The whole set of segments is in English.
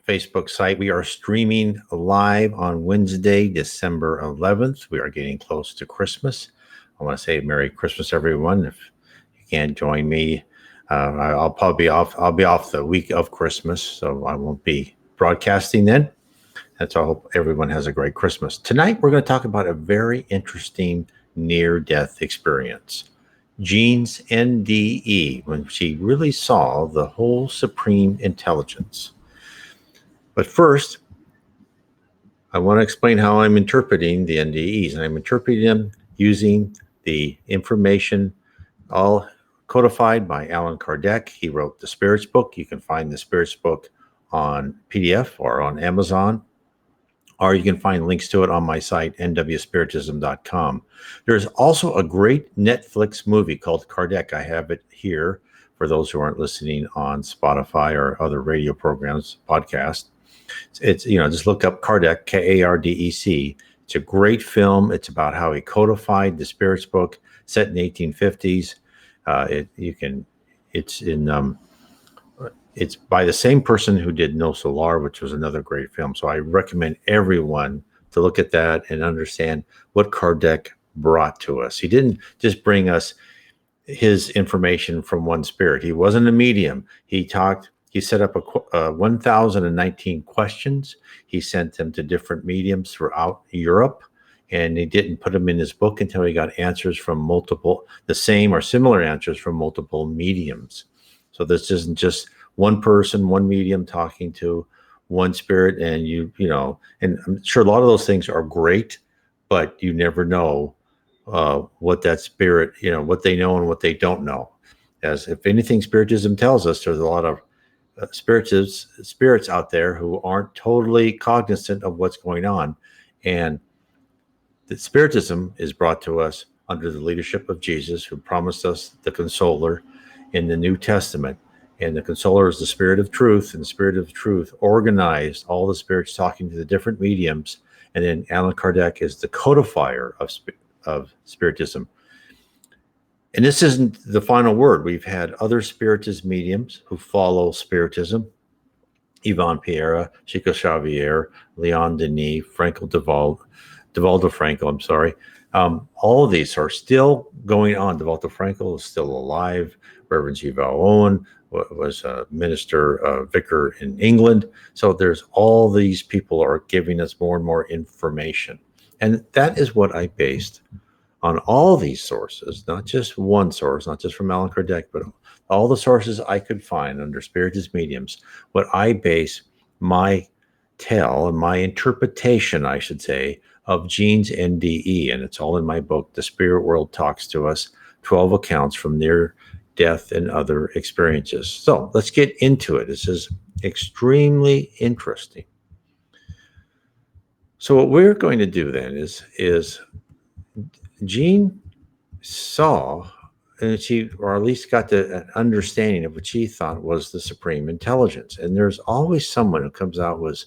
Facebook site. We are streaming live on Wednesday, December 11th. We are getting close to Christmas. I want to say Merry Christmas, everyone. If you can't join me, I'll probably be off. I'll be off the week of Christmas, so I won't be broadcasting then. And so I hope everyone has a great Christmas. Tonight, we're going to talk about a very interesting near-death experience. Jean's NDE, when she really saw the whole supreme intelligence. But first, I want to explain how I'm interpreting the NDEs, and I'm interpreting them using the information all codified by Allan Kardec. He wrote the Spirits book. You can find the Spirits book on PDF or on Amazon, or you can find links to it on my site, nwspiritism.com. There's also a great Netflix movie called Kardec. I have it here for those who aren't listening on Spotify or other radio programs, podcast. It's just look up Kardec, Kardec. It's a great film. It's about how he codified the Spirits book, set in 1850s. It's by the same person who did No Solar, which was another great film. So I recommend everyone to look at that and understand what Kardec brought to us. He didn't just bring us his information from one spirit. He wasn't a medium. He set up 1,019 questions. He sent them to different mediums throughout Europe, and he didn't put them in his book until he got answers from the same or similar answers from multiple mediums. So this isn't just one person, one medium talking to one spirit, and and I'm sure a lot of those things are great, but you never know what that spirit, what they know and what they don't know. As if anything, Spiritism tells us there's a lot of spirits out there who aren't totally cognizant of what's going on. And the Spiritism is brought to us under the leadership of Jesus, who promised us the Consoler in the New Testament. And the Consoler is the Spirit of Truth, and the Spirit of Truth organized all the spirits talking to the different mediums. And then Allan Kardec is the codifier of Spiritism. And this isn't the final word. We've had other Spiritist mediums who follow Spiritism: Yvonne Pereira, Chico Xavier, Leon Denis, Devaldo Franco, I'm sorry. All of these are still going on. Devaldo Franco is still alive. Reverend G. Val Owen was a minister, vicar in England. So there's all these people are giving us more and more information. And that is what I based on all these sources, not just one source, not just from Allan Kardec, but all the sources I could find under Spiritist mediums. What I base my tell and my interpretation, I should say, of Jean's NDE, and it's all in my book, The Spirit World Talks to Us, 12 accounts from near death and other experiences. So let's get into it. This is extremely interesting. So what we're going to do then is Jean saw, and or at least got an understanding of what she thought was the supreme intelligence. And there's always someone who comes out with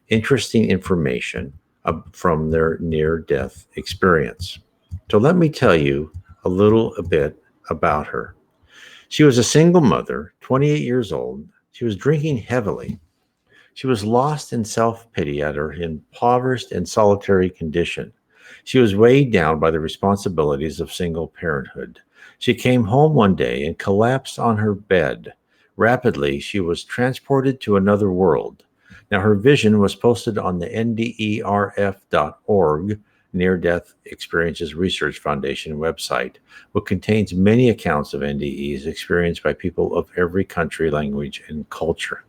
interesting information from their near-death experience. So let me tell you a little bit about her. She was a single mother, 28 years old. She was drinking heavily. She was lost in self-pity at her impoverished and solitary condition. She was weighed down by the responsibilities of single parenthood. She came home one day and collapsed on her bed. Rapidly, she was transported to another world. Now, her vision was posted on the NDERF.org, Near Death Experiences Research Foundation website, which contains many accounts of NDEs experienced by people of every country, language, and culture.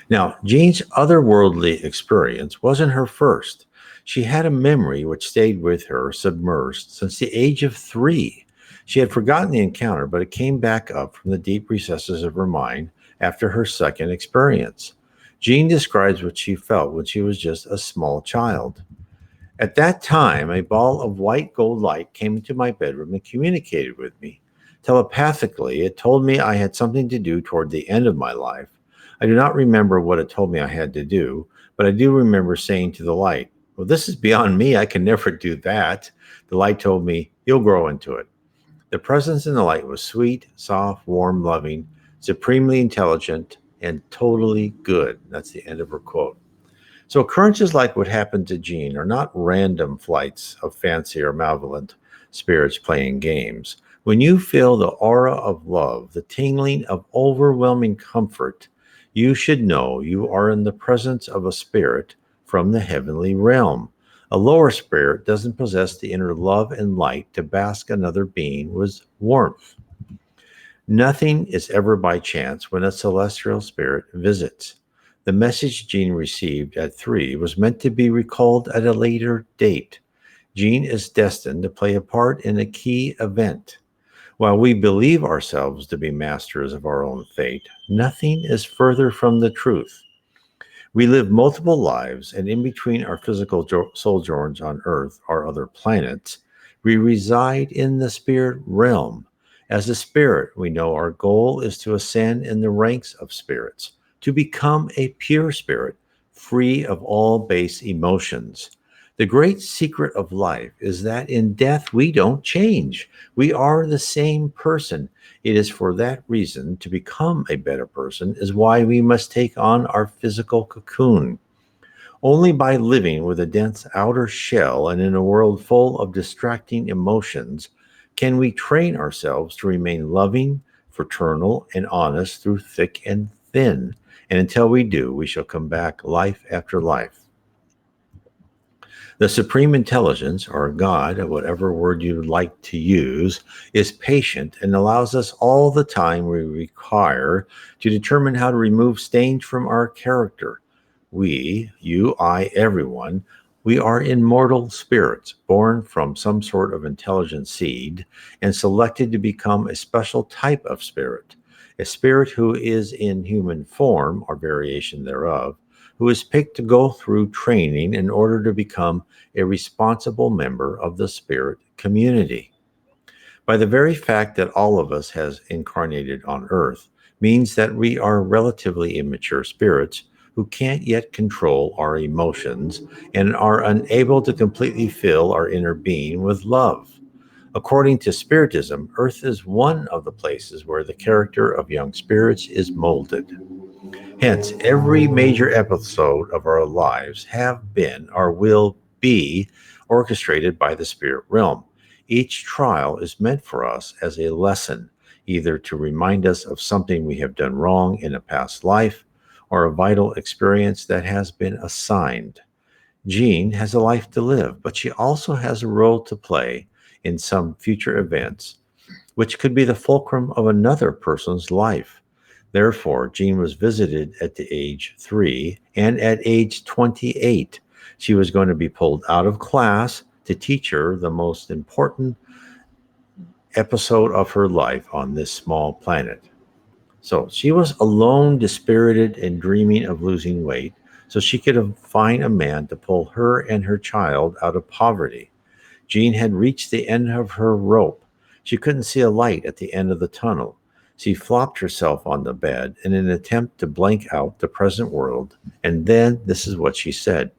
Now, Jean's otherworldly experience wasn't her first. She had a memory which stayed with her submerged since the age of 3. She had forgotten the encounter, but it came back up from the deep recesses of her mind after her second experience. Jean describes what she felt when she was just a small child. At that time, a ball of white gold light came into my bedroom and communicated with me. Telepathically, it told me I had something to do toward the end of my life. I do not remember what it told me I had to do, but I do remember saying to the light, "Well, this is beyond me. I can never do that." The light told me, "You'll grow into it." The presence in the light was sweet, soft, warm, loving, supremely intelligent, and totally good. That's the end of her quote. So occurrences like what happened to Jean are not random flights of fancy or malevolent spirits playing games. When you feel the aura of love, the tingling of overwhelming comfort, you should know you are in the presence of a spirit from the heavenly realm. A lower spirit doesn't possess the inner love and light to bask another being with warmth. Nothing is ever by chance when a celestial spirit visits. The message Jean received at 3 was meant to be recalled at a later date. Jean is destined to play a part in a key event. While we believe ourselves to be masters of our own fate, nothing is further from the truth. We live multiple lives, and in between our physical sojourns on Earth or other planets, we reside in the spirit realm. As a spirit, we know our goal is to ascend in the ranks of spirits, to become a pure spirit, free of all base emotions. The great secret of life is that in death we don't change. We are the same person. It is for that reason to become a better person is why we must take on our physical cocoon. Only by living with a dense outer shell and in a world full of distracting emotions can we train ourselves to remain loving, fraternal, and honest through thick and thin. And until we do, we shall come back life after life. The supreme intelligence, or God, or whatever word you like to use, is patient and allows us all the time we require to determine how to remove stains from our character. We, you, I, everyone, we are immortal spirits born from some sort of intelligent seed and selected to become a special type of spirit, a spirit who is in human form or variation thereof, who is picked to go through training in order to become a responsible member of the spirit community. By the very fact that all of us has incarnated on earth means that we are relatively immature spirits who can't yet control our emotions and are unable to completely fill our inner being with love. According to Spiritism, Earth is one of the places where the character of young spirits is molded. Hence, every major episode of our lives have been or will be orchestrated by the spirit realm. Each trial is meant for us as a lesson, either to remind us of something we have done wrong in a past life or a vital experience that has been assigned. Jean has a life to live, but she also has a role to play in some future events which could be the fulcrum of another person's life. Therefore, Jean was visited at the age 3, and at age 28, she was going to be pulled out of class to teach her the most important episode of her life on this small planet. So she was alone, dispirited, and dreaming of losing weight, so she could find a man to pull her and her child out of poverty. Jean had reached the end of her rope. She couldn't see a light at the end of the tunnel. She flopped herself on the bed in an attempt to blank out the present world, and then this is what she said.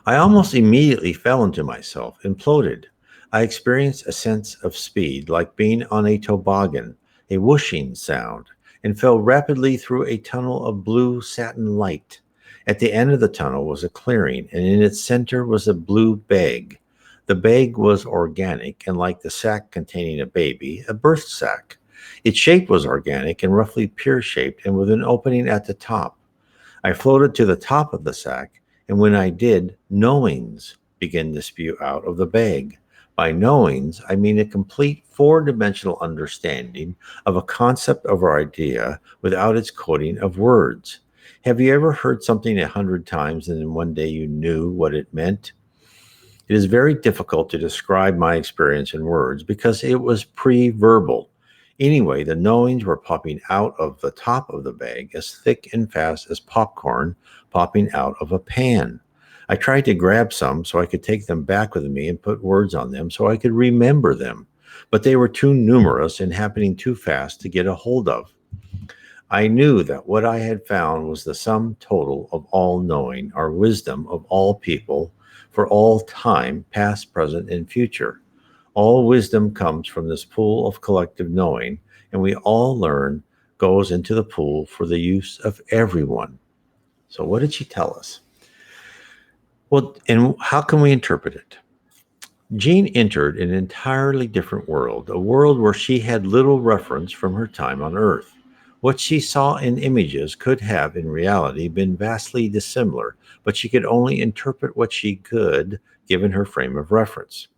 I almost immediately fell into myself, imploded. I experienced a sense of speed, like being on a toboggan, a whooshing sound, and fell rapidly through a tunnel of blue satin light. At the end of the tunnel was a clearing, and in its center was a blue bag. The bag was organic, and like the sack containing a baby, a birth sack. Its shape was organic and roughly pear-shaped, and with an opening at the top. I floated to the top of the sack, and when I did, knowings began to spew out of the bag. By knowings, I mean a complete four-dimensional understanding of a concept or idea without its coding of words. Have you ever heard something 100 times and then one day you knew what it meant? It is very difficult to describe my experience in words because it was pre-verbal. Anyway, the knowings were popping out of the top of the bag as thick and fast as popcorn popping out of a pan. I tried to grab some so I could take them back with me and put words on them so I could remember them, but they were too numerous and happening too fast to get a hold of. I knew that what I had found was the sum total of all knowing, or wisdom of all people, for all time, past, present, and future. All wisdom comes from this pool of collective knowing, and we all learn goes into the pool for the use of everyone. So what did she tell us? Well, and how can we interpret it? Jean entered an entirely different world, a world where she had little reference from her time on Earth. What she saw in images could have, in reality, been vastly dissimilar, but she could only interpret what she could given her frame of reference.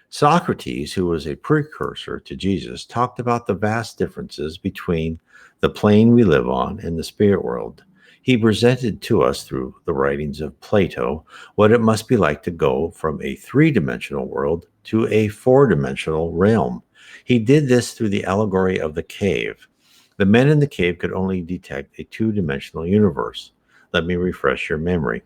Socrates, who was a precursor to Jesus, talked about the vast differences between the plane we live on and the spirit world. He presented to us through the writings of Plato what it must be like to go from a three-dimensional world to a four-dimensional realm. He did this through the allegory of the cave. The men in the cave could only detect a two-dimensional universe. Let me refresh your memory.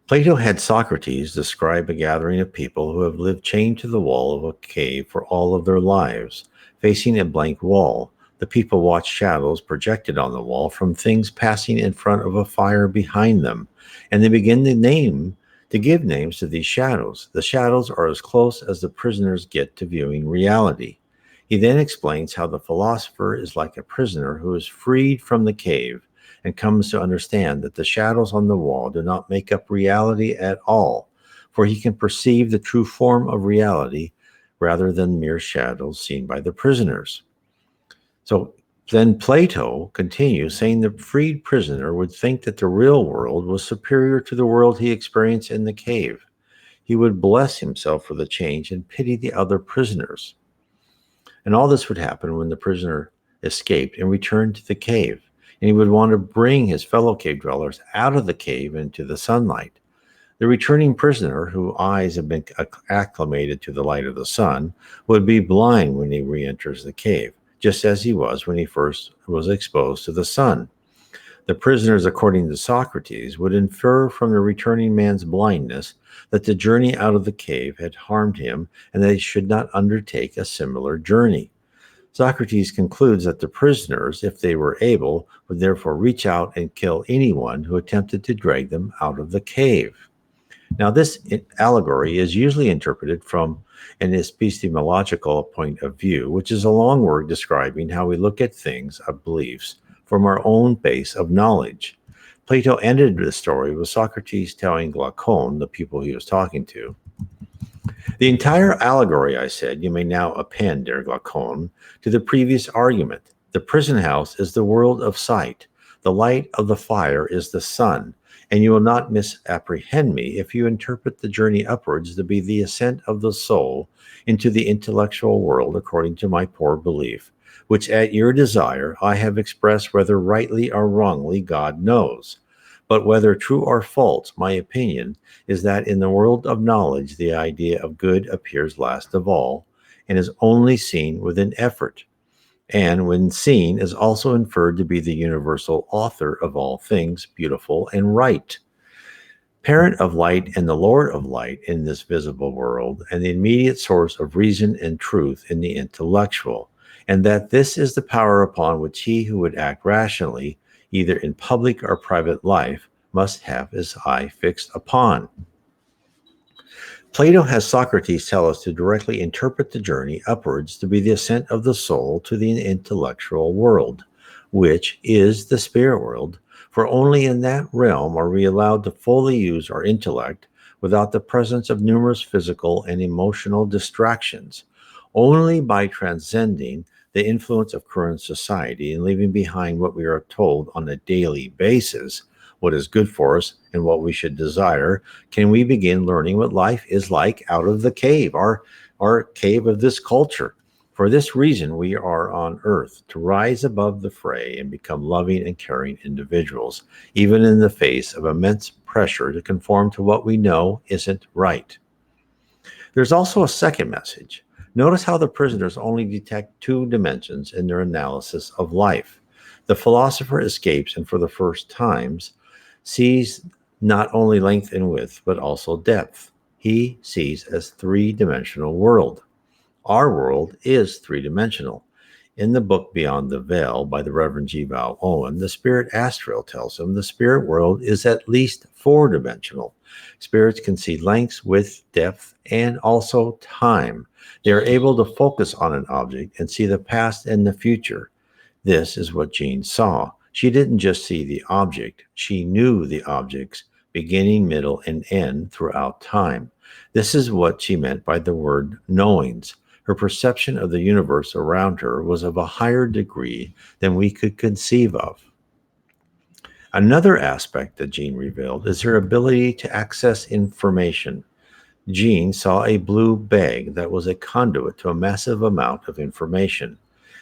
Plato had Socrates describe a gathering of people who have lived chained to the wall of a cave for all of their lives, facing a blank wall. The people watch shadows projected on the wall from things passing in front of a fire behind them, and they begin to give names to these shadows. The shadows are as close as the prisoners get to viewing reality. He then explains how the philosopher is like a prisoner who is freed from the cave and comes to understand that the shadows on the wall do not make up reality at all, for he can perceive the true form of reality rather than mere shadows seen by the prisoners. So then Plato continues, saying the freed prisoner would think that the real world was superior to the world he experienced in the cave. He would bless himself for the change and pity the other prisoners. And all this would happen when the prisoner escaped and returned to the cave. And he would want to bring his fellow cave dwellers out of the cave into the sunlight. The returning prisoner, whose eyes have been acclimated to the light of the sun, would be blind when he re-enters the cave, just as he was when he first was exposed to the sun. The prisoners, according to Socrates, would infer from the returning man's blindness that the journey out of the cave had harmed him and that he should not undertake a similar journey. Socrates concludes that the prisoners, if they were able, would therefore reach out and kill anyone who attempted to drag them out of the cave. Now, this allegory is usually interpreted from an epistemological point of view, which is a long word describing how we look at things of beliefs from our own base of knowledge. Plato ended the story with Socrates telling Glaucon, the people he was talking to, the entire allegory, I said, you may now append, dear Glaucon, to the previous argument. The prison house is the world of sight. The light of the fire is the sun. And you will not misapprehend me if you interpret the journey upwards to be the ascent of the soul into the intellectual world according to my poor belief, which at your desire I have expressed, whether rightly or wrongly, God knows. But whether true or false, my opinion is that in the world of knowledge, the idea of good appears last of all, and is only seen with an effort, and when seen is also inferred to be the universal author of all things beautiful and right, parent of light and the Lord of light in this visible world, and the immediate source of reason and truth in the intellectual, and that this is the power upon which he who would act rationally, either in public or private life, must have his eye fixed upon. Plato has Socrates tell us to directly interpret the journey upwards to be the ascent of the soul to the intellectual world, which is the spirit world, for only in that realm are we allowed to fully use our intellect without the presence of numerous physical and emotional distractions. Only by transcending the influence of current society and leaving behind what we are told on a daily basis, what is good for us and what we should desire, can we begin learning what life is like out of the cave, our cave of this culture. For this reason, we are on earth, to rise above the fray and become loving and caring individuals, even in the face of immense pressure to conform to what we know isn't right. There's also a second message. Notice how the prisoners only detect two dimensions in their analysis of life. The philosopher escapes and for the first times sees not only length and width, but also depth. He sees as three-dimensional world. Our world is three-dimensional. In the book Beyond the Veil by the Reverend G. Val Owen, the spirit astral tells him the spirit world is at least four-dimensional. Spirits can see lengths, width, depth, and also time. They are able to focus on an object and see the past and the future. This is what Jean saw. She didn't just see the object, she knew the object's beginning, middle, and end throughout time. This is what she meant by the word knowings. Her perception of the universe around her was of a higher degree than we could conceive of. Another aspect that Jean revealed is her ability to access information. Jean saw a blue bag that was a conduit to a massive amount of information.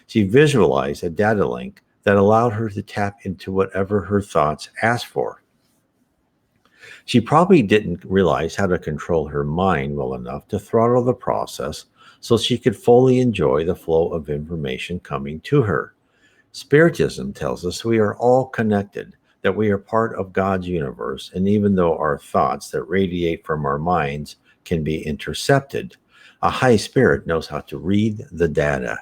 She visualized a data link that allowed her to tap into whatever her thoughts asked for. She probably didn't realize how to control her mind well enough to throttle the process so she could fully enjoy the flow of information coming to her. Spiritism tells us we are all connected, that we are part of God's universe, and even though our thoughts that radiate from our minds can be intercepted, a high spirit knows how to read the data.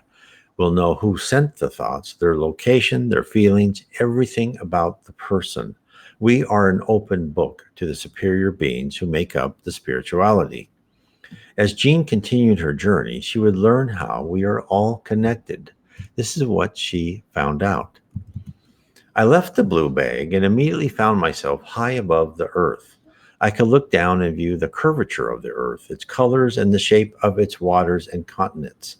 Will know who sent the thoughts, their location, their feelings, everything about the person. We are an open book to the superior beings who make up the spirituality. As Jean continued her journey, she would learn how we are all connected. This is what she found out. I left the blue bag and immediately found myself high above the earth. I could look down and view the curvature of the earth, its colors, and the shape of its waters and continents.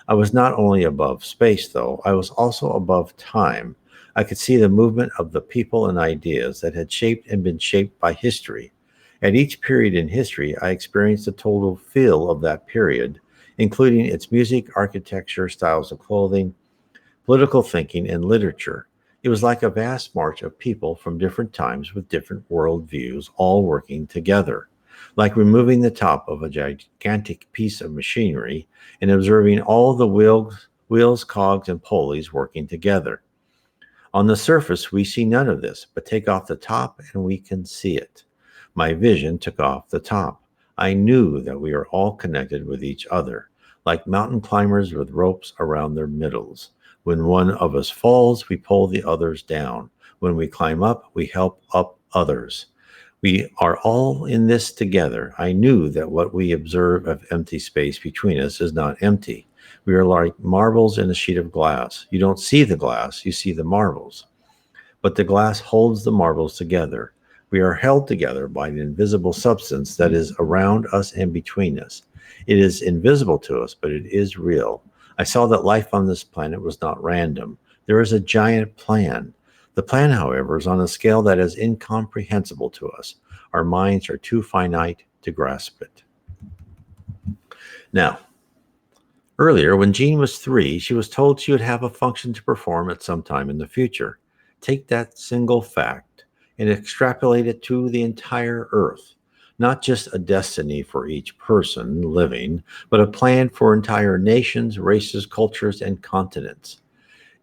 I was not only above space, though, I was also above time. I could see the movement of the people and ideas that had shaped and been shaped by history. At each period in history, I experienced the total feel of that period, including its music, architecture, styles of clothing, political thinking, and literature. It was like a vast march of people from different times with different worldviews all working together, like removing the top of a gigantic piece of machinery and observing all the wheels, cogs, and pulleys working together. On the surface, we see none of this, but take off the top and we can see it. My vision took off the top. I knew that we are all connected with each other, like mountain climbers with ropes around their middles. When one of us falls, we pull the others down. When we climb up, we help up others. We are all in this together. I knew that what we observe of empty space between us is not empty. We are like marbles in a sheet of glass. You don't see the glass, you see the marbles. But the glass holds the marbles together. We are held together by an invisible substance that is around us and between us. It is invisible to us, but it is real. I saw that life on this planet was not random. There is a giant plan. The plan, however, is on a scale that is incomprehensible to us. Our minds are too finite to grasp it. Now, earlier, when Jean was 3, she was told she would have a function to perform at some time in the future. Take that single fact and extrapolate it to the entire Earth. Not just a destiny for each person living, but a plan for entire nations, races, cultures, and continents.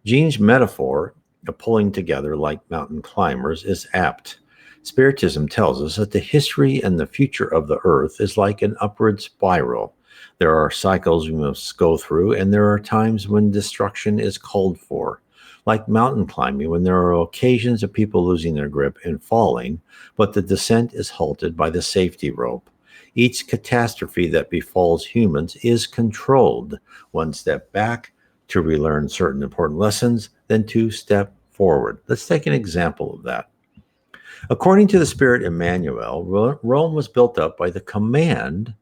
Jean's metaphor of pulling together like mountain climbers is apt. Spiritism tells us that the history and the future of the earth is like an upward spiral. There are cycles we must go through, and there are times when destruction is called for. Like mountain climbing, when there are occasions of people losing their grip and falling, but the descent is halted by the safety rope. Each catastrophe that befalls humans is controlled. One step back to relearn certain important lessons, then 2 step forward. Let's take an example of that. According to the spirit Emmanuel, Rome was built up by the command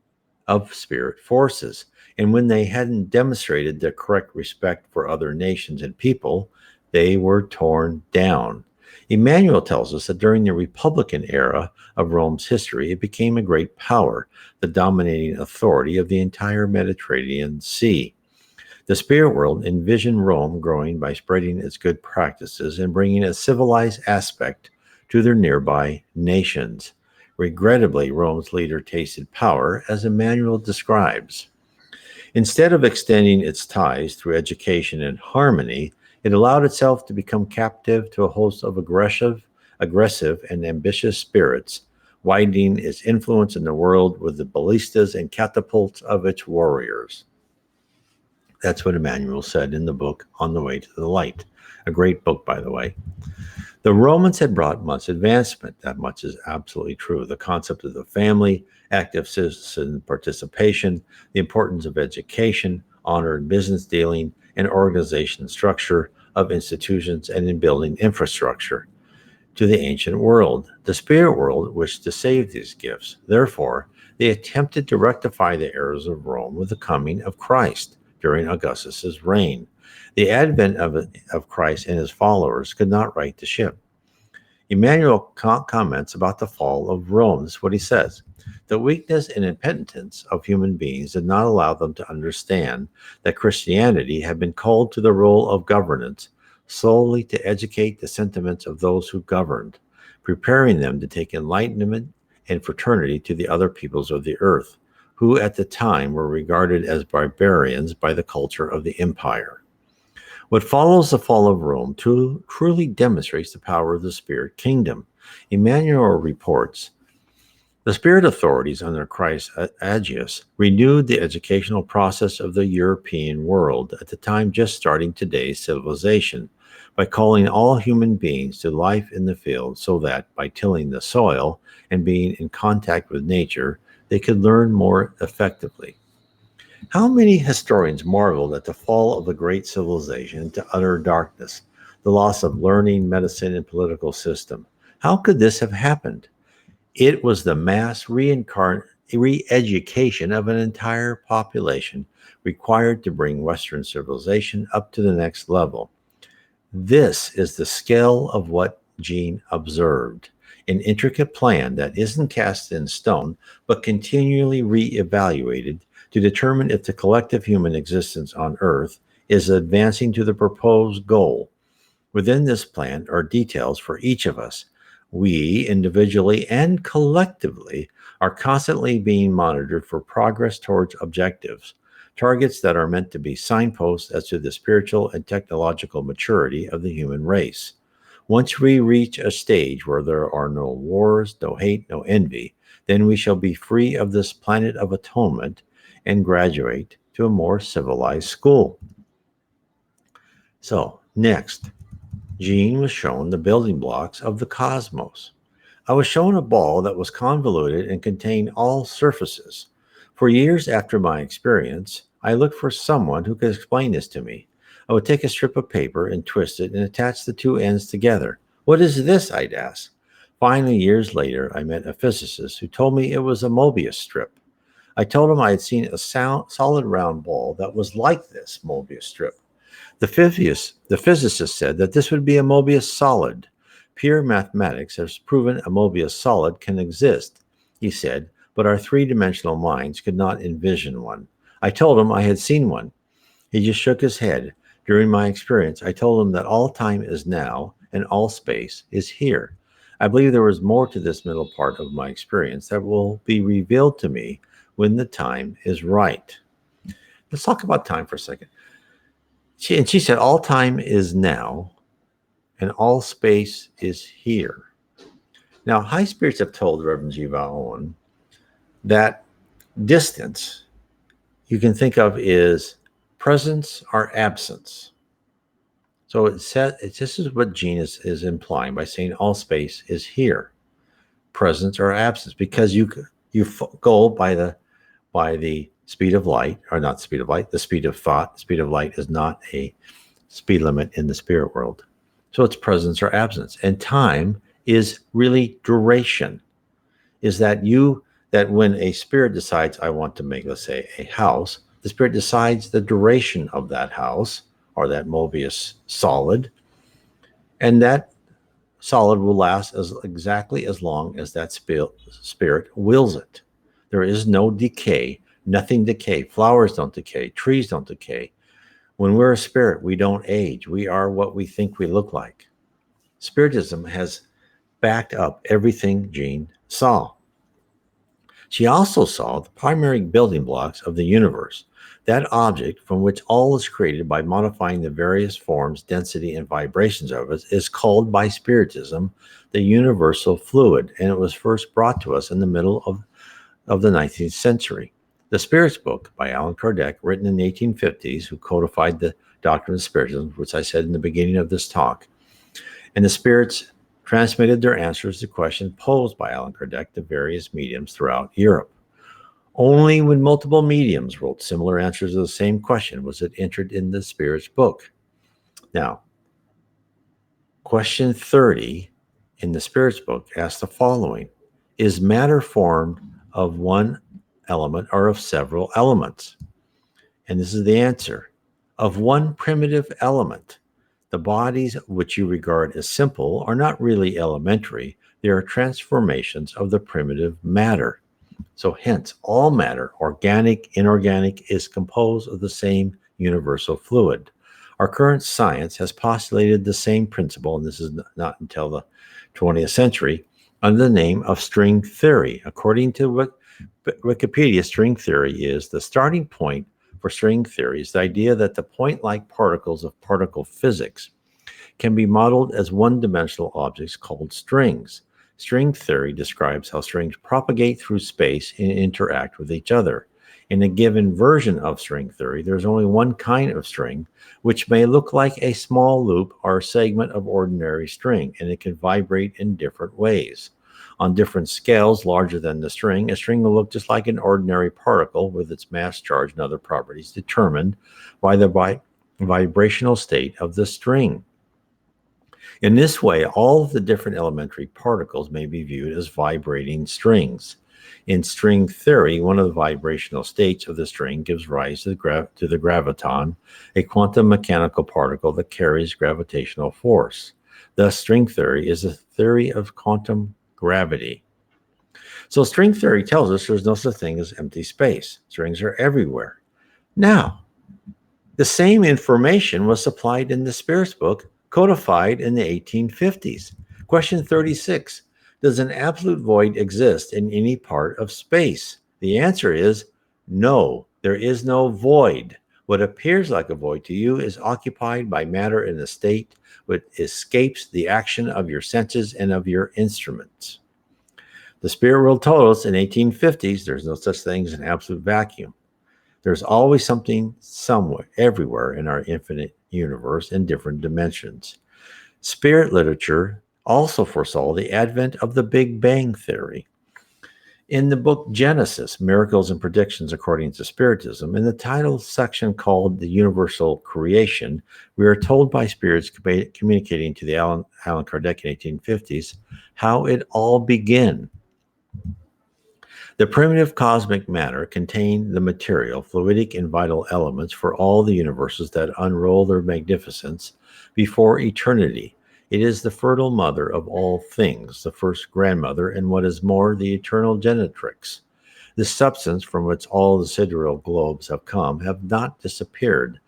of spirit forces. And when they hadn't demonstrated the correct respect for other nations and people, they were torn down. Emmanuel tells us that during the Republican era of Rome's history, it became a great power, the dominating authority of the entire Mediterranean Sea. The spirit world envisioned Rome growing by spreading its good practices and bringing a civilized aspect to their nearby nations. Regrettably, Rome's leader tasted power, as Emmanuel describes. Instead of extending its ties through education and harmony, it allowed itself to become captive to a host of aggressive and ambitious spirits, widening its influence in the world with the ballistas and catapults of its warriors. That's what Emmanuel said in the book On the Way to the Light. A great book, by the way. The Romans had brought much advancement. That much is absolutely true. The concept of the family, active citizen participation, the importance of education, honor in business dealing, and organization structure of institutions and in building infrastructure to the ancient world. The spirit world wished to save these gifts. Therefore, they attempted to rectify the errors of Rome with the coming of Christ during Augustus's reign. The advent of Christ and his followers could not right the ship. Emmanuel comments about the fall of Rome. This is what he says. The weakness and impotence of human beings did not allow them to understand that Christianity had been called to the role of governance solely to educate the sentiments of those who governed, preparing them to take enlightenment and fraternity to the other peoples of the earth, who at the time were regarded as barbarians by the culture of the empire. What follows the fall of Rome truly demonstrates the power of the spirit kingdom. Emmanuel reports, the spirit authorities under Christ Agius renewed the educational process of the European world, at the time just starting today's civilization, by calling all human beings to life in the field so that, by tilling the soil and being in contact with nature, they could learn more effectively. How many historians marveled at the fall of the great civilization into utter darkness, the loss of learning, medicine, and political system? How could this have happened? It was the mass re-education of an entire population required to bring Western civilization up to the next level. This is the scale of what Jean observed, an intricate plan that isn't cast in stone, but continually re-evaluated to determine if the collective human existence on Earth is advancing to the proposed goal. Within this plan are details for each of us. We, individually and collectively, are constantly being monitored for progress towards objectives, targets that are meant to be signposts as to the spiritual and technological maturity of the human race. Once we reach a stage where there are no wars, no hate, no envy, then we shall be free of this planet of atonement and graduate to a more civilized school. So, next, Jean was shown the building blocks of the cosmos. I was shown a ball that was convoluted and contained all surfaces. For years after my experience, I looked for someone who could explain this to me. I would take a strip of paper and twist it and attach the two ends together. What is this? I'd ask. Finally, years later, I met a physicist who told me it was a Mobius strip. I told him I had seen a solid round ball that was like this Mobius strip. The physicist said that this would be a Mobius solid. Pure mathematics has proven a Mobius solid can exist, he said, but our three-dimensional minds could not envision one. I told him I had seen one. He just shook his head. During my experience, I told him that all time is now and all space is here. I believe there was more to this middle part of my experience that will be revealed to me when the time is right. Let's talk about time for a second. She said, all time is now and all space is here. Now, high spirits have told Reverend Jiva Owen that distance you can think of is presence or absence. So this is what Jean is implying by saying all space is here, presence or absence, because you go by the speed of light, or not speed of light, the speed of thought. The speed of light is not a speed limit in the spirit world. So it's presence or absence. And time is really duration. Is that when a spirit decides, I want to make, let's say, a house, the spirit decides the duration of that house or that Mobius solid. And that solid will last exactly as long as that spirit wills it. There is no decay. Nothing decay. Flowers don't decay. Trees don't decay. When we're a spirit, we don't age. We are what we think we look like. Spiritism has backed up everything Jean saw. She also saw the primary building blocks of the universe, that object from which all is created by modifying the various forms, density, and vibrations of it, is called by Spiritism the universal fluid, and it was first brought to us in the middle of the 19th century. The Spirits book by Allan Kardec, written in the 1850s, who codified the doctrine of Spiritism, which I said in the beginning of this talk, and the Spirits transmitted their answers to questions posed by Allan Kardec to various mediums throughout Europe. Only when multiple mediums wrote similar answers to the same question was it entered in the Spirit's book. Now, question 30 in the Spirit's book asks the following: is matter formed of one element or of several elements? And this is the answer: of one primitive element. The bodies which you regard as simple are not really elementary. They are transformations of the primitive matter. So hence, all matter, organic, inorganic, is composed of the same universal fluid. Our current science has postulated the same principle, and this is not until the 20th century, under the name of string theory. According to Wikipedia, string theory is the starting point for string theory is the idea that the point-like particles of particle physics can be modeled as one-dimensional objects called strings. String theory describes how strings propagate through space and interact with each other. In a given version of string theory, there's only one kind of string, which may look like a small loop or segment of ordinary string, and it can vibrate in different ways. On different scales larger than the string, a string will look just like an ordinary particle with its mass, charge, and other properties determined by the vibrational state of the string. In this way, all of the different elementary particles may be viewed as vibrating strings. In string theory, one of the vibrational states of the string gives rise to the graviton, a quantum mechanical particle that carries gravitational force. Thus, string theory is a theory of quantum gravity. So string theory tells us there's no such thing as empty space. Strings are everywhere. Now, the same information was supplied in the Spirit's book, codified in the 1850s. Question 36, does an absolute void exist in any part of space? The answer is no, there is no void. What appears like a void to you is occupied by matter in a state which escapes the action of your senses and of your instruments. The spirit world told us in 1850s there's no such thing as an absolute vacuum. There's always something somewhere, everywhere in our infinite universe in different dimensions. Spirit literature also foresaw the advent of the Big Bang Theory. In the book Genesis, Miracles and Predictions According to Spiritism, in the title section called The Universal Creation, we are told by spirits communicating to the Allan Kardec in 1850s how it all began. The primitive cosmic matter contained the material, fluidic, and vital elements for all the universes that unroll their magnificence before eternity. It is the fertile mother of all things, the first grandmother, and what is more, the eternal genitrix. The substance from which all the sidereal globes have not disappeared.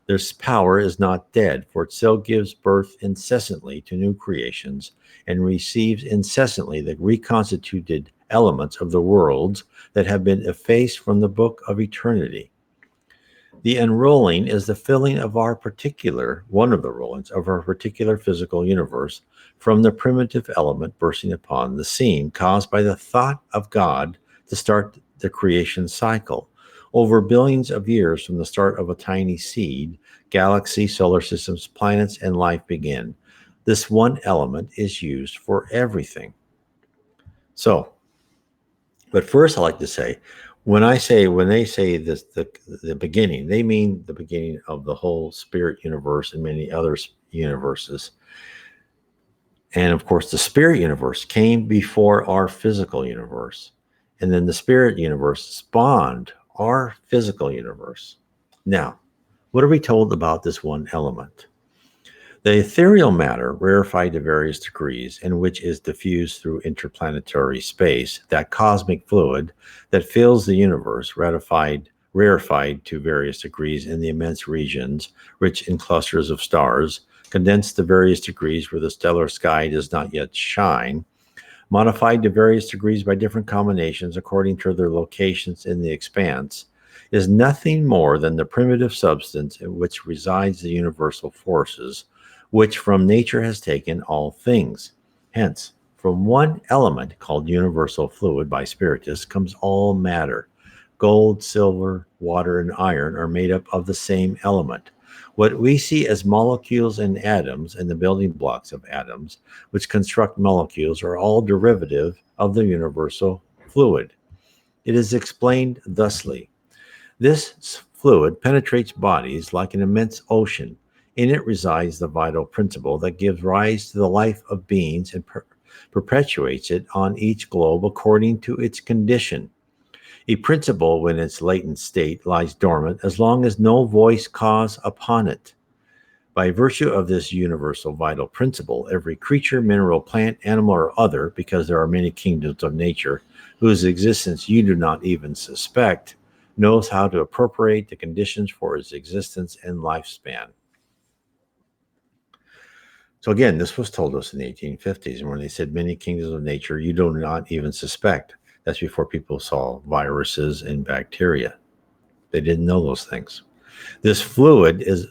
This power is not dead, for it still gives birth incessantly to new creations and receives incessantly the reconstituted elements of the worlds that have been effaced from the book of eternity. The unrolling is the filling of one of the rollings of our particular physical universe from the primitive element bursting upon the scene, caused by the thought of God to start the creation cycle. Over billions of years from the start of a tiny seed, galaxies, solar systems, planets, and life begin. This one element is used for everything. So, but first I like to say, when they say this, the beginning, they mean the beginning of the whole spirit universe and many other universes. And of course, the spirit universe came before our physical universe. And then the spirit universe spawned our physical universe. Now, what are we told about this one element? The ethereal matter, rarefied to various degrees, and which is diffused through interplanetary space, that cosmic fluid that fills the universe, rarefied to various degrees in the immense regions, rich in clusters of stars, condensed to various degrees where the stellar sky does not yet shine, modified to various degrees by different combinations according to their locations in the expanse, is nothing more than the primitive substance in which resides the universal forces, which from nature has taken all things. Hence, from one element called universal fluid by spiritists comes all matter. Gold, silver, water, and iron are made up of the same element. What we see as molecules and atoms and the building blocks of atoms, which construct molecules, are all derivative of the universal fluid. It is explained thusly. This fluid penetrates bodies like an immense ocean. In it resides the vital principle that gives rise to the life of beings and perpetuates it on each globe according to its condition. A principle, when its latent state lies dormant, as long as no voice calls upon it. By virtue of this universal vital principle, every creature, mineral, plant, animal, or other, because there are many kingdoms of nature whose existence you do not even suspect, knows how to appropriate the conditions for its existence and lifespan. So again, this was told us in the 1850s, and when they said many kingdoms of nature you do not even suspect, that's before people saw viruses and bacteria. They didn't know those things. This fluid is,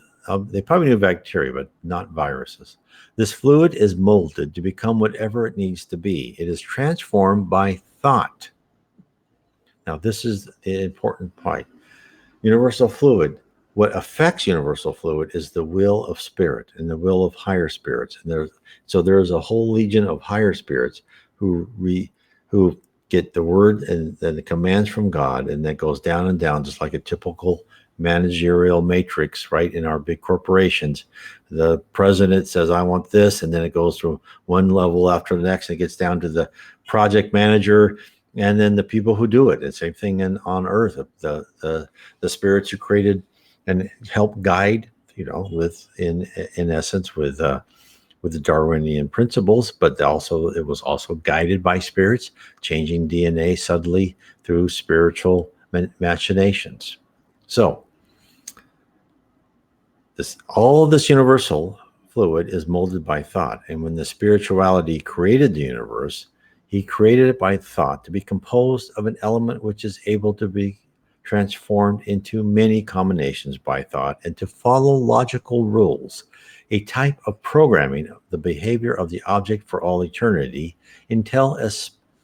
they probably knew bacteria, but not viruses. This fluid is molded to become whatever it needs to be. It is transformed by thought. Now, this is the important point. Universal fluid, what affects universal fluid is the will of spirit and the will of higher spirits. And there's a whole legion of higher spirits who get the word and the commands from God, and that goes down and down, just like a typical managerial matrix, right? In our big corporations, the president says, I want this, and then it goes from one level after the next, and it gets down to the project manager, and then the people who do it. And same thing on earth, the spirits who created and help guide, with in essence with the Darwinian principles, but also it was also guided by spirits, changing DNA subtly through spiritual machinations. So all of this universal fluid is molded by thought. And when the spirituality created the universe, he created it by thought to be composed of an element which is able to be transformed into many combinations by thought and to follow logical rules, a type of programming of the behavior of the object for all eternity until a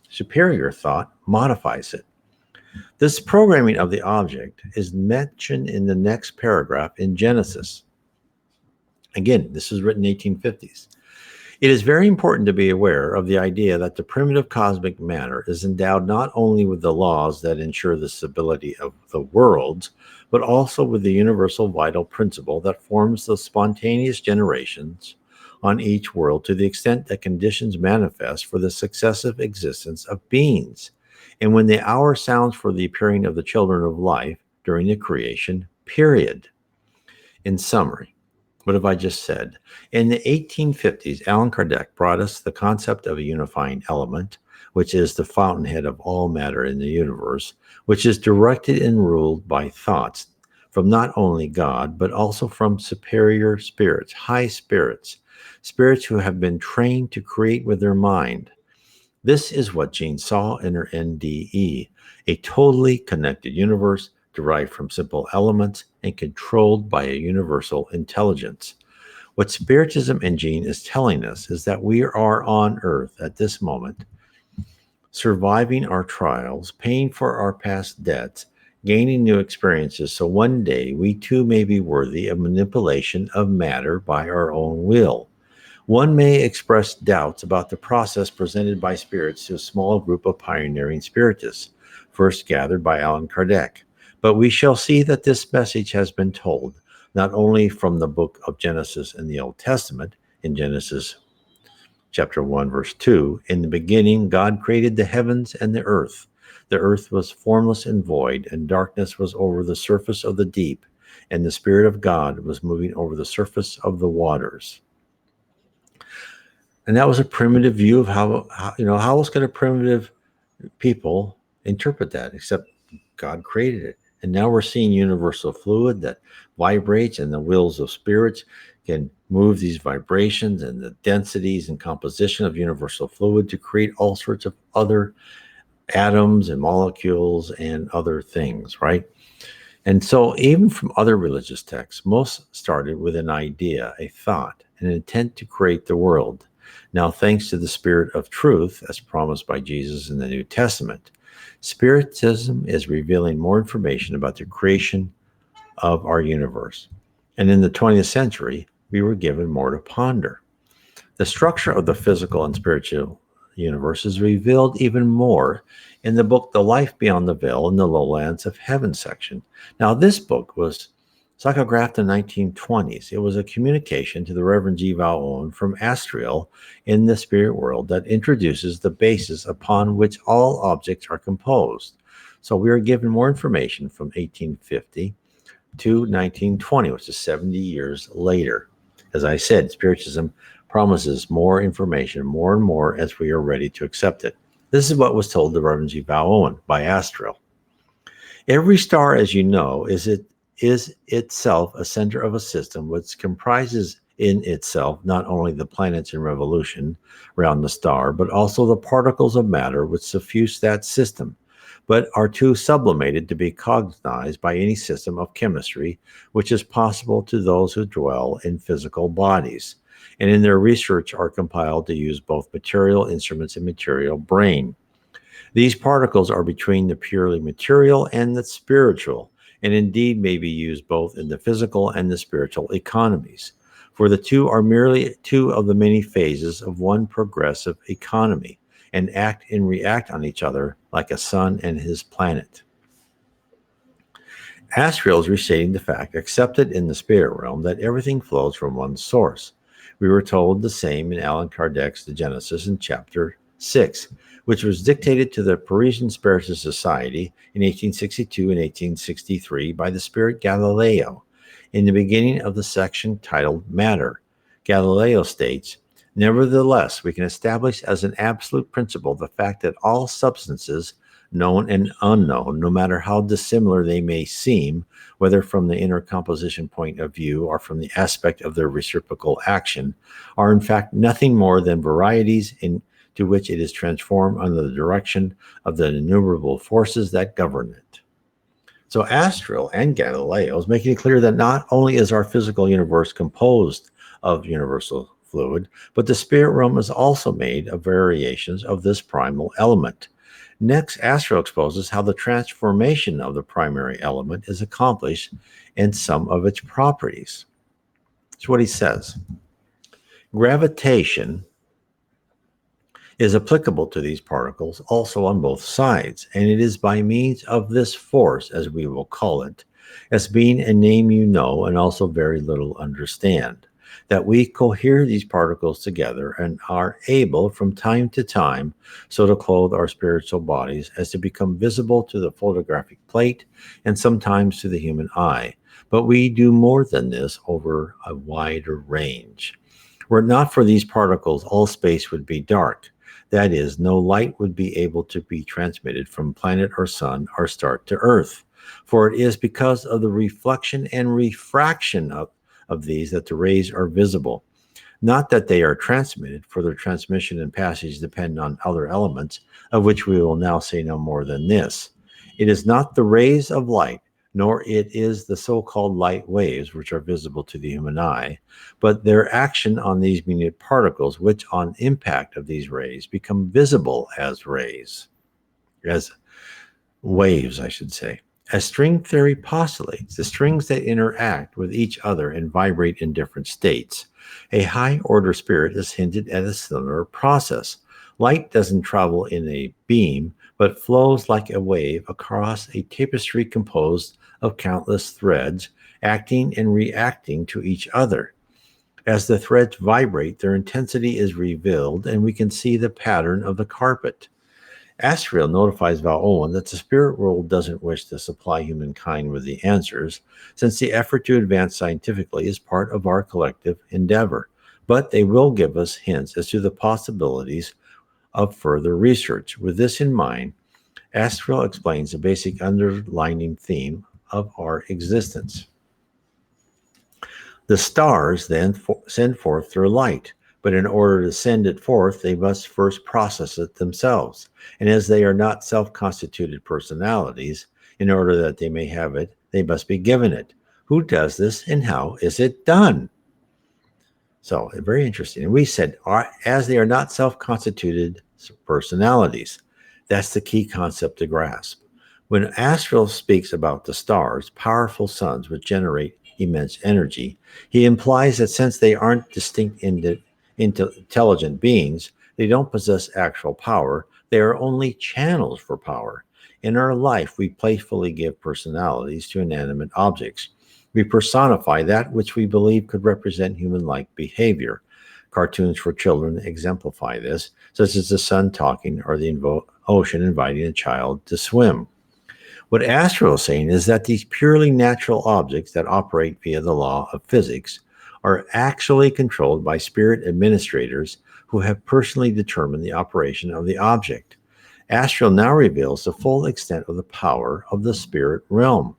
superior thought modifies it. This programming of the object is mentioned in the next paragraph in Genesis. Again, this is written in the 1850s. It is very important to be aware of the idea that the primitive cosmic matter is endowed not only with the laws that ensure the stability of the worlds, but also with the universal vital principle that forms the spontaneous generations on each world to the extent that conditions manifest for the successive existence of beings. And when the hour sounds for the appearing of the children of life during the creation period. In summary, what have I just said? In the 1850s, Allan Kardec brought us the concept of a unifying element, which is the fountainhead of all matter in the universe, which is directed and ruled by thoughts from not only God, but also from superior spirits, high spirits, spirits who have been trained to create with their mind. This is what Jean saw in her NDE, a totally connected universe derived from simple elements and controlled by a universal intelligence. What Spiritism and Jean is telling us is that we are on earth at this moment, surviving our trials, paying for our past debts, gaining new experiences, so one day we too may be worthy of manipulation of matter by our own will. One may express doubts about the process presented by spirits to a small group of pioneering spiritists, first gathered by Allan Kardec. But we shall see that this message has been told, not only from the book of Genesis in the Old Testament, in Genesis chapter 1, verse 2, in the beginning God created the heavens and the earth. The earth was formless and void, and darkness was over the surface of the deep, and the Spirit of God was moving over the surface of the waters. And that was a primitive view of how else could a primitive people interpret that except God created it. And now we're seeing universal fluid that vibrates, and the wills of spirits can move these vibrations and the densities and composition of universal fluid to create all sorts of other atoms and molecules and other things, right? And so even from other religious texts, most started with an idea, a thought, an intent to create the world. Now, thanks to the Spirit of truth, as promised by Jesus in the New Testament, Spiritism is revealing more information about the creation of our universe. And in the 20th century, we were given more to ponder. The structure of the physical and spiritual universe is revealed even more in the book The Life Beyond the Veil in the Lowlands of Heaven section. Now, this book was psychographed in the 1920s. It was a communication to the Reverend G. Val Owen from Astriel in the spirit world that introduces the basis upon which all objects are composed. So we are given more information from 1850 to 1920, which is 70 years later. As I said, Spiritism promises more information more and more as we are ready to accept it. This is what was told to Reverend G. Val Owen by Astriel. Every star, as you know, is itself a center of a system which comprises in itself not only the planets in revolution around the star, but also the particles of matter which suffuse that system, but are too sublimated to be cognized by any system of chemistry which is possible to those who dwell in physical bodies, and in their research are compelled to use both material instruments and material brain. These particles are between the purely material and the spiritual, and indeed may be used both in the physical and the spiritual economies. For the two are merely two of the many phases of one progressive economy, and act and react on each other like a sun and his planet. Astriel is restating the fact, accepted in the spirit realm, that everything flows from one source. We were told the same in Allan Kardec's The Genesis in chapter 6, which was dictated to the Parisian Spiritist Society in 1862 and 1863 by the spirit Galileo. In the beginning of the section titled Matter, Galileo states, "Nevertheless, we can establish as an absolute principle the fact that all substances, known and unknown, no matter how dissimilar they may seem, whether from the inner composition point of view or from the aspect of their reciprocal action, are in fact nothing more than varieties into which it is transformed under the direction of the innumerable forces that govern it." So Astriel and Galileo is making it clear that not only is our physical universe composed of universal fluid, but the spirit realm is also made of variations of this primal element. Next, Astriel exposes how the transformation of the primary element is accomplished and some of its properties. That's what he says. Gravitation is applicable to these particles also on both sides, and it is by means of this force, as we will call it, as being a name you know and also very little understand, that we cohere these particles together and are able from time to time so to clothe our spiritual bodies as to become visible to the photographic plate and sometimes to the human eye. But we do more than this over a wider range. Were it not for these particles, all space would be dark. That is, no light would be able to be transmitted from planet or sun or star to earth. For it is because of the reflection and refraction of these that the rays are visible. Not that they are transmitted, for their transmission and passage depend on other elements, of which we will now say no more than this. It is not the rays of light, nor it is the so-called light waves which are visible to the human eye, but their action on these minute particles, which on impact of these rays become visible as rays, as waves, I should say. As string theory postulates, the strings that interact with each other and vibrate in different states. A high order spirit is hinted at a similar process. Light doesn't travel in a beam, but flows like a wave across a tapestry composed of countless threads, acting and reacting to each other. As the threads vibrate, their intensity is revealed, and we can see the pattern of the carpet. Astriel notifies Val Owen that the spirit world doesn't wish to supply humankind with the answers, since the effort to advance scientifically is part of our collective endeavor. But they will give us hints as to the possibilities of further research. With this in mind, Astriel explains the basic underlying theme of our existence. The stars then send forth their light, but in order to send it forth, they must first process it themselves. And as they are not self-constituted personalities, in order that they may have it, they must be given it. Who does this and how is it done? So, very interesting. And we said, as they are not self-constituted personalities, that's the key concept to grasp. When Astriel speaks about the stars, powerful suns which generate immense energy, he implies that since they aren't distinct intelligent beings, they don't possess actual power, they are only channels for power. In our life, we playfully give personalities to inanimate objects. We personify that which we believe could represent human like behavior. Cartoons for children exemplify this, such as the sun talking or the ocean inviting a child to swim. What Astro is saying is that these purely natural objects that operate via the law of physics are actually controlled by spirit administrators who have personally determined the operation of the object. Astro now reveals the full extent of the power of the spirit realm.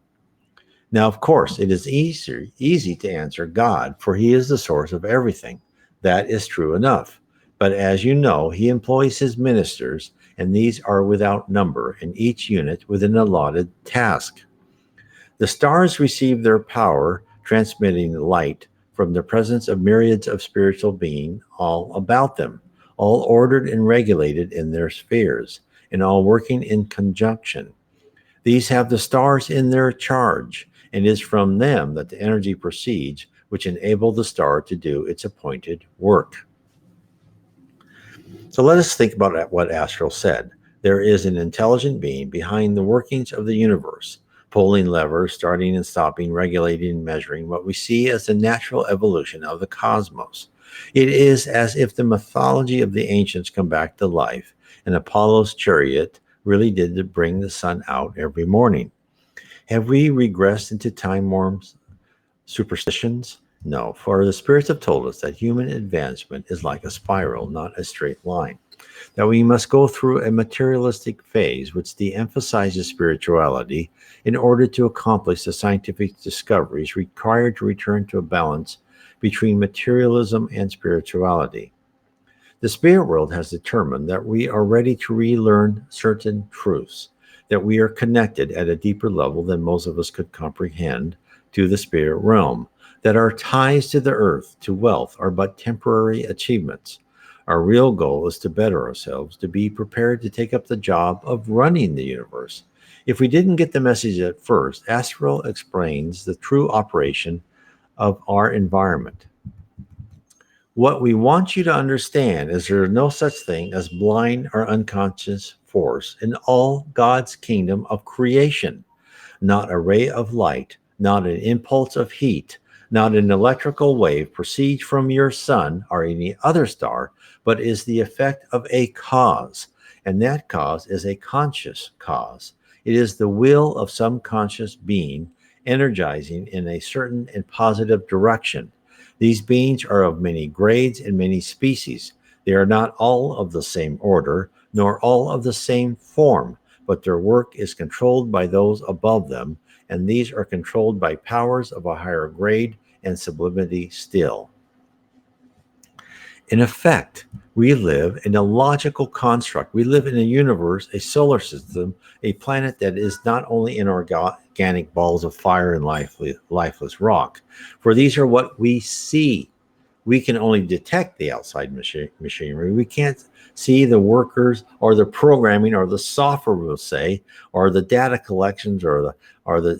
Now, of course, it is easy to answer God, for he is the source of everything. That is true enough. But as you know, he employs his ministers, and these are without number, and each unit with an allotted task. The stars receive their power, transmitting light from the presence of myriads of spiritual beings all about them, all ordered and regulated in their spheres, and all working in conjunction. These have the stars in their charge, and it is from them that the energy proceeds, which enable the star to do its appointed work. So let us think about what Astral said. There is an intelligent being behind the workings of the universe, pulling levers, starting and stopping, regulating and measuring what we see as the natural evolution of the cosmos. It is as if the mythology of the ancients come back to life, and Apollo's chariot really did bring the sun out every morning. Have we regressed into time-worn superstitions? No, for the spirits have told us that human advancement is like a spiral, not a straight line. That we must go through a materialistic phase which de-emphasizes spirituality in order to accomplish the scientific discoveries required to return to a balance between materialism and spirituality. The spirit world has determined that we are ready to relearn certain truths, that we are connected at a deeper level than most of us could comprehend to the spirit realm, that our ties to the earth, to wealth, are but temporary achievements. Our real goal is to better ourselves, to be prepared to take up the job of running the universe. If we didn't get the message at first, Astral explains the true operation of our environment. What we want you to understand is there is no such thing as blind or unconscious force in all God's kingdom of creation. Not a ray of light, not an impulse of heat, not an electrical wave proceeds from your sun or any other star, but is the effect of a cause. And that cause is a conscious cause. It is the will of some conscious being energizing in a certain and positive direction. These beings are of many grades and many species. They are not all of the same order, nor all of the same form, but their work is controlled by those above them, and these are controlled by powers of a higher grade and sublimity still. In effect, we live in a logical construct. We live in a universe, a solar system, a planet that is not only inorganic balls of fire and lifeless rock, for these are what we see. We can only detect the outside machinery. We can't see the workers or the programming or the software, we'll say, or the data collections or the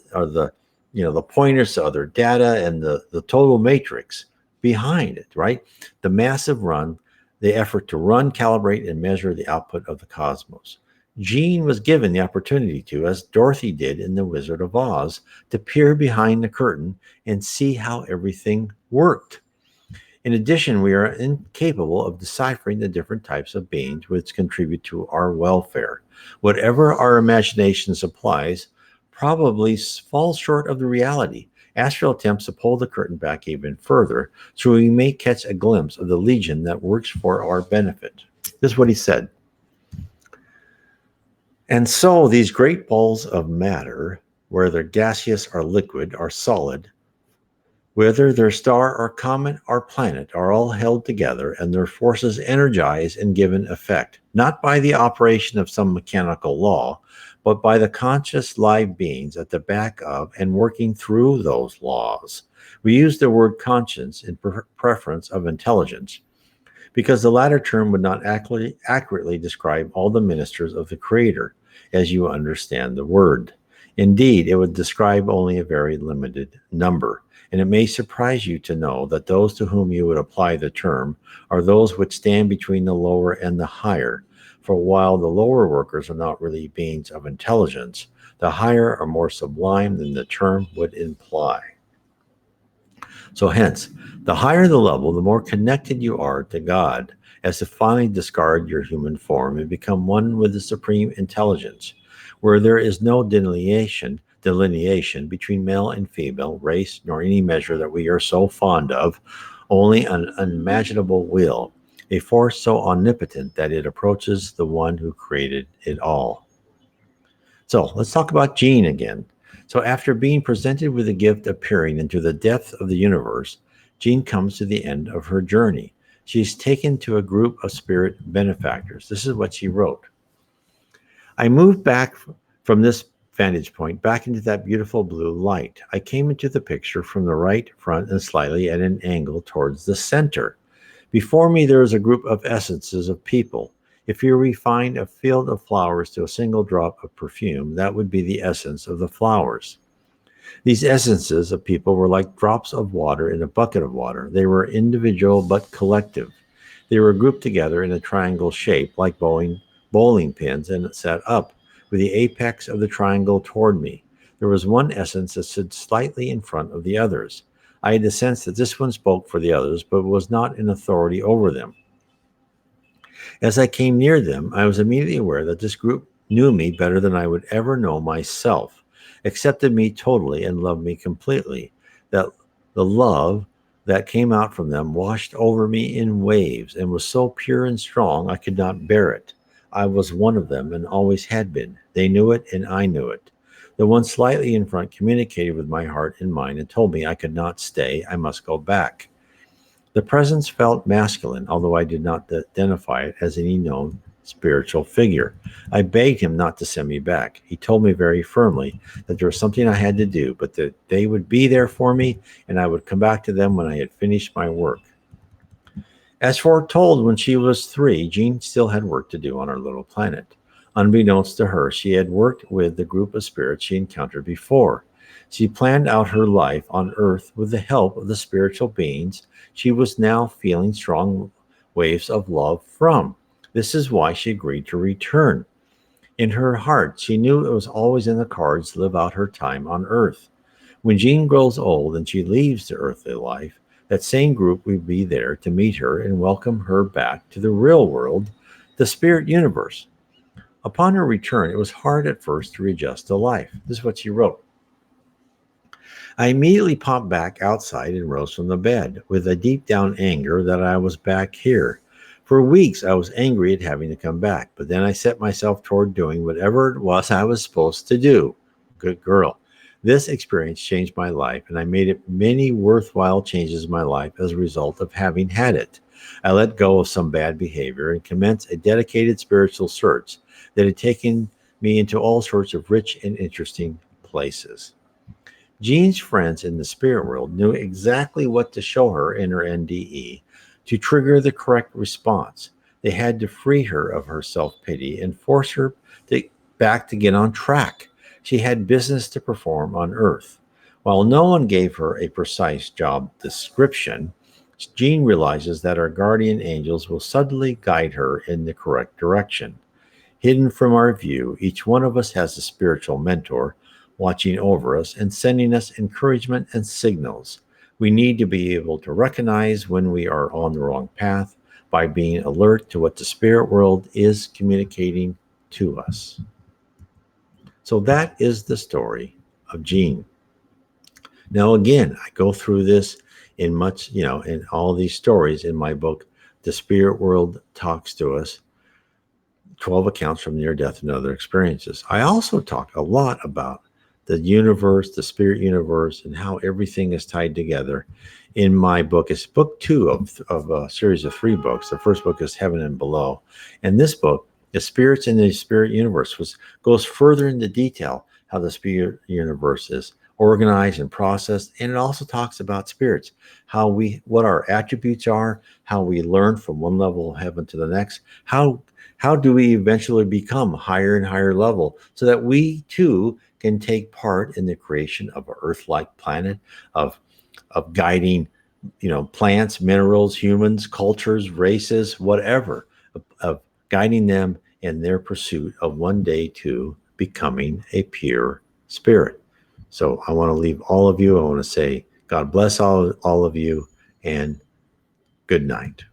the pointers to other data and the total matrix behind it, right? The massive run, the effort to run, calibrate, and measure the output of the cosmos. Jean was given the opportunity to, as Dorothy did in The Wizard of Oz, to peer behind the curtain and see how everything worked. In addition, we are incapable of deciphering the different types of beings which contribute to our welfare. Whatever our imagination supplies probably falls short of the reality. Astral attempts to pull the curtain back even further so we may catch a glimpse of the legion that works for our benefit. This is what he said. And so these great balls of matter, whether gaseous or liquid or solid, whether their star or comet or planet, are all held together and their forces energized and given effect, not by the operation of some mechanical law, but by the conscious live beings at the back of and working through those laws. We use the word conscience in preference of intelligence, because the latter term would not accurately describe all the ministers of the Creator, as you understand the word. Indeed, it would describe only a very limited number, and it may surprise you to know that those to whom you would apply the term are those which stand between the lower and the higher. For while the lower workers are not really beings of intelligence, the higher are more sublime than the term would imply. So, hence, the higher the level, the more connected you are to God, as to finally discard your human form and become one with the supreme intelligence, where there is no delineation between male and female, race, nor any measure that we are so fond of, only an unimaginable will, a force so omnipotent that it approaches the one who created it all. So let's talk about Jean again. So, after being presented with the gift of peering into the depth of the universe, Jean comes to the end of her journey. She's taken to a group of spirit benefactors. This is what she wrote. I moved back from this vantage point back into that beautiful blue light. I came into the picture from the right, front, and slightly at an angle towards the center. Before me, there is a group of essences of people. If you refine a field of flowers to a single drop of perfume, that would be the essence of the flowers. These essences of people were like drops of water in a bucket of water. They were individual but collective. They were grouped together in a triangle shape, like bowling pins, and set up, with the apex of the triangle toward me. There was one essence that stood slightly in front of the others. I had the sense that this one spoke for the others, but was not in authority over them. As I came near them, I was immediately aware that this group knew me better than I would ever know myself, accepted me totally, and loved me completely. That the love that came out from them washed over me in waves and was so pure and strong I could not bear it. I was one of them and always had been. They knew it and I knew it. The one slightly in front communicated with my heart and mind and told me I could not stay, I must go back. The presence felt masculine, although I did not identify it as any known spiritual figure. I begged him not to send me back. He told me very firmly that there was something I had to do, but that they would be there for me and I would come back to them when I had finished my work. As foretold when she was 3, Jean still had work to do on our little planet. Unbeknownst to her, she had worked with the group of spirits she encountered before. She planned out her life on Earth with the help of the spiritual beings she was now feeling strong waves of love from. This is why she agreed to return. In her heart, she knew it was always in the cards to live out her time on Earth. When Jean grows old and she leaves the earthly life, that same group will be there to meet her and welcome her back to the real world, the spirit universe. Upon her return, it was hard at first to readjust to life. This is what she wrote. I immediately popped back outside and rose from the bed with a deep down anger that I was back here. For weeks, I was angry at having to come back, but then I set myself toward doing whatever it was I was supposed to do. Good girl. This experience changed my life, and I made it many worthwhile changes in my life as a result of having had it. I let go of some bad behavior and commenced a dedicated spiritual search that had taken me into all sorts of rich and interesting places. Jean's friends in the spirit world knew exactly what to show her in her NDE to trigger the correct response. They had to free her of her self-pity and force her back to get on track. She had business to perform on Earth. While no one gave her a precise job description, Jean realizes that our guardian angels will subtly guide her in the correct direction. Hidden from our view, each one of us has a spiritual mentor watching over us and sending us encouragement and signals. We need to be able to recognize when we are on the wrong path by being alert to what the spirit world is communicating to us. So that is the story of Jean. Now, again, I go through this in much, in all these stories in my book, The Spirit World Talks to Us, 12 Accounts from Near Death and Other Experiences. I also talk a lot about the universe, the spirit universe, and how everything is tied together in my book. It's book 2 of a series of 3 books. The first book is Heaven and Below. And this book, The Spirits in the Spirit Universe, goes further into detail how the spirit universe is organized and processed. And it also talks about spirits, what our attributes are, how we learn from one level of heaven to the next, how do we eventually become higher and higher level so that we too can take part in the creation of an Earth-like planet, of guiding, plants, minerals, humans, cultures, races, whatever, of guiding them in their pursuit of one day to becoming a pure spirit. So I want to leave all of you. I want to say God bless all of you, and good night.